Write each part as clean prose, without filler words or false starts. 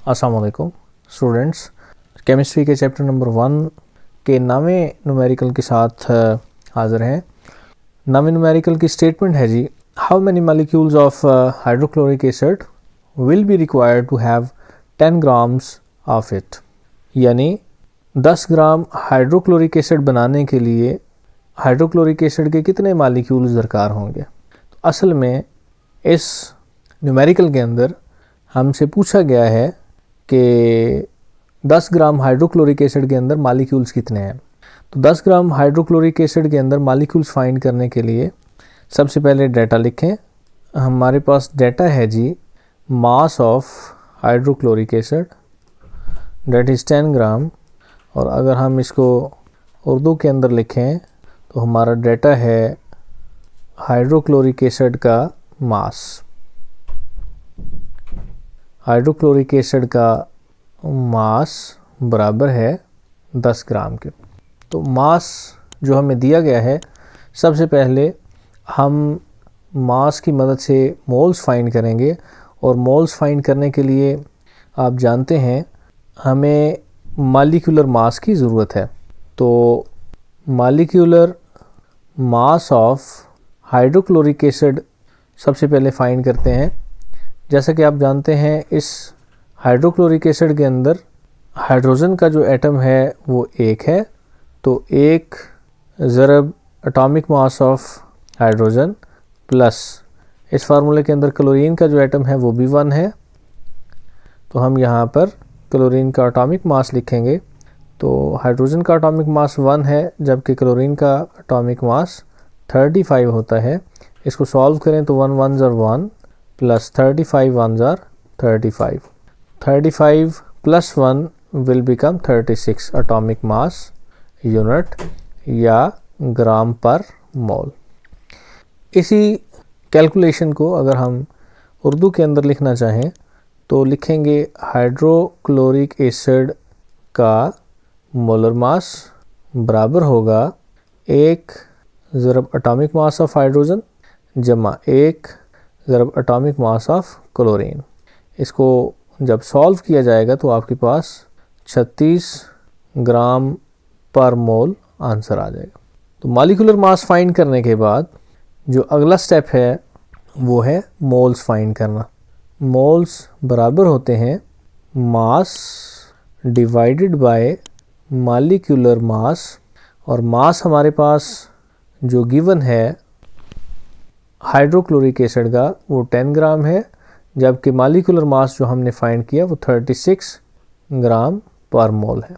अस्सलाम वालेकुम students, chemistry के चैप्टर नंबर 1 के नवे न्यूमेरिकल के साथ हाज़िर हैं। नवे न्यूमेरिकल की स्टेटमेंट है जी, how many molecules of hydrochloric acid will be required to have 10 grams of it. यानी 10 ग्राम हाइड्रोक्लोरिक एसिड बनाने के लिए हाइड्रोक्लोरिक एसिड के कितने मॉलिक्यूल्स दरकार होंगे। तो असल में इस न्यूमेरिकल के अंदर हमसे पूछा गया है कि 10 ग्राम हाइड्रोक्लोरिक एसिड के अंदर मॉलिक्यूल्स कितने हैं। तो 10 ग्राम हाइड्रोक्लोरिक एसिड के अंदर मॉलिक्यूल्स फाइंड करने के लिए सबसे पहले डाटा लिखें। हमारे पास डाटा है जी, mass of hydrochloric acid that is 10 gram, और अगर हम इसको उर्दू के अंदर लिखें तो हमारा डाटा है हाइड्रोक्लोरिक एसिड का मास। हाइड्रोक्लोरिक एसिड का मास बराबर है 10 ग्राम के। तो मास जो हमें दिया गया है, सबसे पहले हम मास की मदद से मोल्स फाइंड करेंगे, और मोल्स फाइंड करने के लिए आप जानते हैं हमें मॉलिक्यूलर मास की ज़रूरत है। तो molecular mass of hydrochloric acid सबसे पहले फाइंड करते हैं। जैसा कि आप जानते हैं इस हाइड्रोक्लोरिक एसिड के अंदर हाइड्रोजन का जो एटम है वो 1 है, तो 1 ज़रब atomic mass of hydrogen plus इस फार्मूले के अंदर क्लोरीन का जो एटम है वो भी 1 है। तो हम यहाँ पर क्लोरीन का एटॉमिक मास लिखेंगे। तो हाइड्रोजन का एटॉमिक मास 1 है, जबकि क्लोरीन का एटॉमिक मास 35 होता है। इसको सॉल्व करें तो 1 1 ज़र 1 प्लस 35 1 ज़र 35। 35 plus 1 will become 36 atomic mass unit या ग्राम पर मोल। इसी कैलकुलेशन को अगर हम उर्दू के अंदर लिखना चाहें तो लिखेंगे हाइड्रोक्लोरिक एसिड का मोलर मास बराबर होगा 1 ज़रब एटॉमिक मास ऑफ हाइड्रोजन जमा 1 ज़रब एटॉमिक मास ऑफ क्लोरीन। इसको जब सॉल्व किया जाएगा तो आपके पास 36 ग्राम पर मोल आंसर आ जाएगा। तो मॉलिक्यूलर मास फाइंड करने के बाद जो अगला स्टेप है वो है मोल्स फाइंड करना। मोल्स बराबर होते हैं mass divided by molecular mass, और मास हमारे पास जो गिवन है हाइड्रोक्लोरिक एसिड का वो 10 ग्राम है, जबकि मॉलिक्यूलर मास जो हमने फाइंड किया वो 36 ग्राम पर मोल है।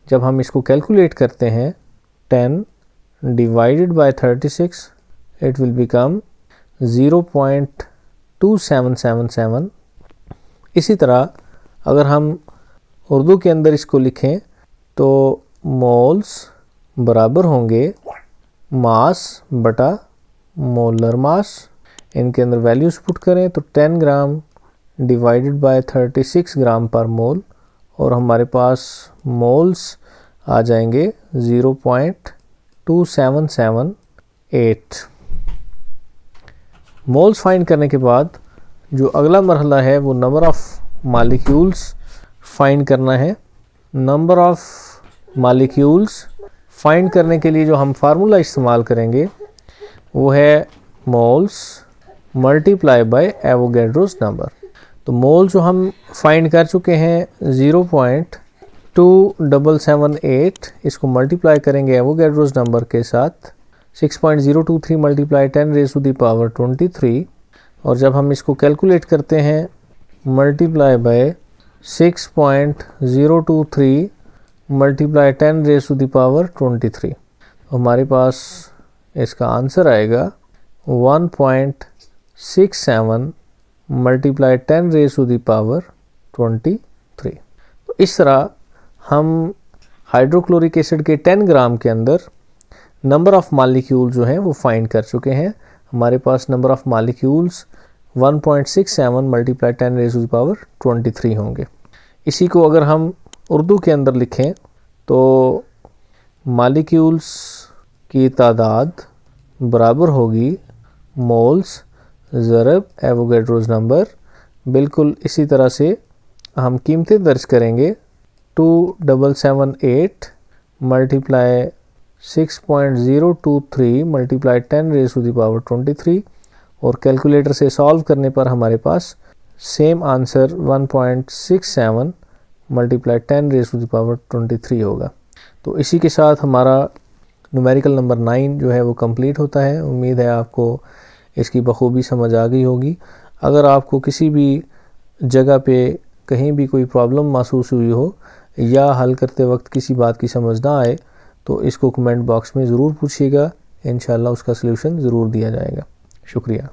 जब हम इसको कैलकुलेट करते हैं 10 divided by 36 it will become 0.2777। इसी तरह अगर हम उर्दू के अंदर इसको लिखें तो मोल्स बराबर होंगे मास बटा मोलर मास। इनके अंदर वैल्यूज पुट करें तो 10 ग्राम डिवाइडेड बाय 36 ग्राम पर मोल, और हमारे पास मोल्स आ जाएंगे 0.2778। मोल्स फाइंड करने के बाद जो अगला मरहला है वो नंबर ऑफ़ मॉलिक्यूल्स फाइंड करना है। नंबर ऑफ़ मॉलिक्यूल्स फाइंड करने के लिए जो हम फार्मूला इस्तेमाल करेंगे वो है moles multiply by Avogadro's number. तो मोल जो हम फाइंड कर चुके हैं 0.2778, इसको मल्टीप्लाई करेंगे एवोगैड्रोस नंबर के साथ 6.023 multiply 10 raise to the power 23, और जब हम इसको कैलकुलेट करते हैं multiply by 6.023 multiply 10 raise to the power 23, हमारे पास इसका आंसर आएगा 1.67 multiply 10 raise to the power 23। तो इस तरह हम हाइड्रोक्लोरिक एसिड के 10 ग्राम के अंदर नंबर ऑफ़ मॉलिक्यूल जो हैं वो फाइंड कर चुके हैं। हमारे पास number of molecules 1.67 multiply 10 raise to the power 23 होंगे। इसी को अगर हम उर्दू के अंदर लिखें तो मॉलिक्यूल्स की तादाद बराबर होगी मोल्स ज़रब एवोगैड्रोस नंबर। बिल्कुल इसी तरह से हम कीमतें दर्ज करेंगे 2778 मल्टीप्लाई 6.023 मल्टीप्लाई 10⁻⁻23 और कैलकुलेटर से सॉल्व करने पर हमारे पास सेम आंसर 1.67 मल्टीप्लाई 10⁻⁻23 होगा। तो इसी के साथ हमारा न्यूमेरिकल नंबर 9 जो है वो कंप्लीट होता है। उम्मीद है आपको इसकी बखूबी समझ आ गई होगी। अगर आपको किसी भी जगह पे कहीं भी कोई प्रॉब्लम महसूस हुई हो या हल करते वक्त किसी बात की समझ ना आए तो इसको कमेंट बॉक्स में ज़रूर पूछिएगा, इंशाल्लाह उसका सलूशन ज़रूर दिया जाएगा। शुक्रिया।